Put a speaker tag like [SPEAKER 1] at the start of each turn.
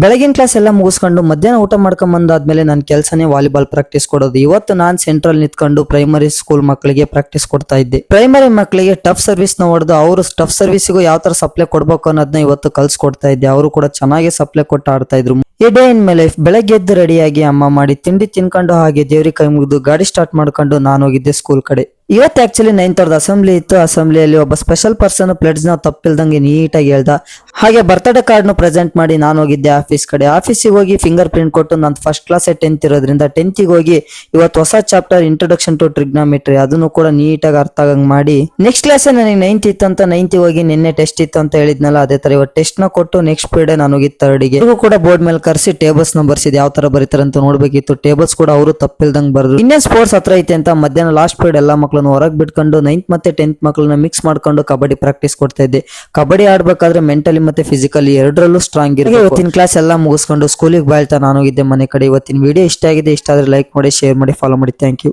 [SPEAKER 1] ಬೆಳಗಿನ ಕ್ಲಾಸ್ ಎಲ್ಲ ಮುಗಿಸ್ಕೊಂಡು ಮಧ್ಯಾಹ್ನ ಊಟ ಮಾಡ್ಕೊಂಡ್ ಬಂದಾದ್ಮೇಲೆ ನನ್ನ ಕೆಲಸನೇ ವಾಲಿಬಾಲ್ ಪ್ರಾಕ್ಟೀಸ್ ಕೊಡೋದು. ಇವತ್ತು ನಾನು ಸೆಂಟ್ರಲ್ ನಿಂತ್ಕೊಂಡು ಪ್ರೈಮರಿ ಸ್ಕೂಲ್ ಮಕ್ಕಳಿಗೆ ಪ್ರಾಕ್ಟೀಸ್ ಕೊಡ್ತಾ ಇದ್ದೆ. ಪ್ರೈಮರಿ ಮಕ್ಕಳಿಗೆ ಟಫ್ ಸರ್ವಿಸ್ ನ ಹೊಡೆದು ಅವರು ಟಫ್ ಸರ್ವಿಸ್ಗೂ ಯಾವ ತರ ಸಪ್ಲೈ ಕೊಡ್ಬೇಕು ಅನ್ನೋದನ್ನ ಇವತ್ತು ಕಲ್ಸ್ಕೊಡ್ತಾ ಇದ್ದೆ. ಅವರು ಕೂಡ ಚೆನ್ನಾಗಿ ಸಪ್ಲೈ ಕೊಟ್ಟು ಆಡ್ತಾ ಇದ್ರು. ಈ ಡೇ ಇನ್ ಮೈ ಲೈಫ್. ಬೆಳಗ್ಗೆ ಎದ್ದು ರೆಡಿಯಾಗಿ ಅಮ್ಮ ಮಾಡಿ ತಿಂಡಿ ತಿನ್ಕೊಂಡು ಹಾಗೆ ದೇವ್ರಿಗೆ ಕೈ ಮುಗಿದು ಗಾಡಿ ಸ್ಟಾರ್ಟ್ ಮಾಡ್ಕೊಂಡು ನಾನು ಹೋಗಿದ್ದೆ ಸ್ಕೂಲ್ ಕಡೆ. ಇವತ್ತು ಆಕ್ಚುಲಿ 9th ಅವ್ರದ್ದು ಅಸೆಂಬ್ಲಿ ಇತ್ತು. ಅಸೆಂಬ್ಲಿಯಲ್ಲಿ ಒಬ್ಬ ಸ್ಪೆಷಲ್ ಪರ್ಸನ್ ಪ್ಲೇಟ್ಸ್ ನ ತಪ್ಪಿಲ್ದಂಗೆ ನೀಟಾಗಿ ಹೇಳ್ದ. ಹಾಗೆ ಬರ್ತ್ಡೇ ಕಾರ್ಡ್ ನು ಪ್ರೆಸೆಂಟ್ ಮಾಡಿ ನಾನು ಹೋಗಿದ್ದೆ ಆಫೀಸ್ ಕಡೆ. ಆಫೀಸಿಗೆ ಹೋಗಿ ಫಿಂಗರ್ ಪ್ರಿಂಟ್ ಕೊಟ್ಟು ನಾನು ಫಸ್ಟ್ ಕ್ಲಾಸ್ 10th ಇರೋದ್ರಿಂದ 10th ಹೋಗಿ ಇವತ್ತು ಹೊಸ ಚಾಪ್ಟರ್ ಇಂಟ್ರೊಡಕ್ಷನ್ ಟು ಟ್ರಿಗ್ನಾಮೆಟ್ರಿ ಅದನ್ನು ಕೂಡ ನೀಟಾಗಿ ಅರ್ಥ ಆಗಂಗ್ ಮಾಡಿ ನೆಕ್ಸ್ಟ್ ಕ್ಲಾಸ್ ನನಗೆ 9th ಇತ್ತು ಅಂತ 9th ಹೋಗಿ ನಿನ್ನೆ ಟೆಸ್ಟ್ ಇತ್ತು ಅಂತ ಹೇಳಿದ್ನಲ್ಲ, ಅದೇ ತರ ಇವತ್ತು ಟೆಸ್ಟ್ ನ ಕೊಟ್ಟು ನೆಕ್ಸ್ಟ್ ಪೀರಿಯಡ್ ನಾನು ಹೋಗಿ 3rd ಗೆ ಕೂಡ ಬೋರ್ಡ್ ಮೇಲೆ ಕರ್ಸಿ ಟೇಬಲ್ಸ್ ನ ಬರ್ಸಿದ್ ಯಾವ ತರ ಬರೀತಾರೆ ಅಂತ ನೋಡ್ಬೇಕಿತ್ತು. ಟೇಬಲ್ಸ್ ಕೂಡ ಅವರು ತಪ್ಪಿಲ್ದಂಗ್ ಬರೆದ್ರು. ಇನ್ನೇನ್ ಸ್ಪೋರ್ಟ್ಸ್ ಹತ್ರ ಐತೆ ಅಂತ ಮಧ್ಯಾಹ್ನ ಲಾಸ್ಟ್ ಪೀರಿಯಡ್ ಎಲ್ಲಾ ಮಕ್ಕಳನ್ನು ಹೊರಗೆ ಬಿಟ್ಕೊಂಡು 9th ಮತ್ತೆ 10th ಮಕ್ಕಳನ್ನ ಮಿಕ್ಸ್ ಮಾಡ್ಕೊಂಡು ಕಬಡ್ಡಿ ಪ್ರಾಕ್ಟೀಸ್ ಕೊಡ್ತಾ ಇದ್ದೆ. ಕಬಡ್ಡಿ ಆಡ್ಬೇಕಾದ್ರೆ ಮೆಂಟಲಿ ಮತ್ತೆ ಫಿಸಿಕಲಿ ಎರಡರಲ್ಲೂ ಸ್ಟ್ರಾಂಗ್ ಇರಬೇಕು. ಇವತ್ತಿನ ಕ್ಲಾಸ್ ಎಲ್ಲ ಮುಗಿಸ್ಕೊಂಡು ಸ್ಕೂಲಿಗೆ ಬಾಳ್ತಾ ನಾನು ಹೋಗಿದ್ದೆ ಮನೆ ಕಡೆ. ಇವತ್ತಿನ ವಿಡಿಯೋ ಇಷ್ಟ ಆಗಿದೆ. ಇಷ್ಟ ಆದ್ರೆ ಲೈಕ್ ಮಾಡಿ, ಶೇರ್ ಮಾಡಿ, ಫಾಲೋ ಮಾಡಿ. Thank you.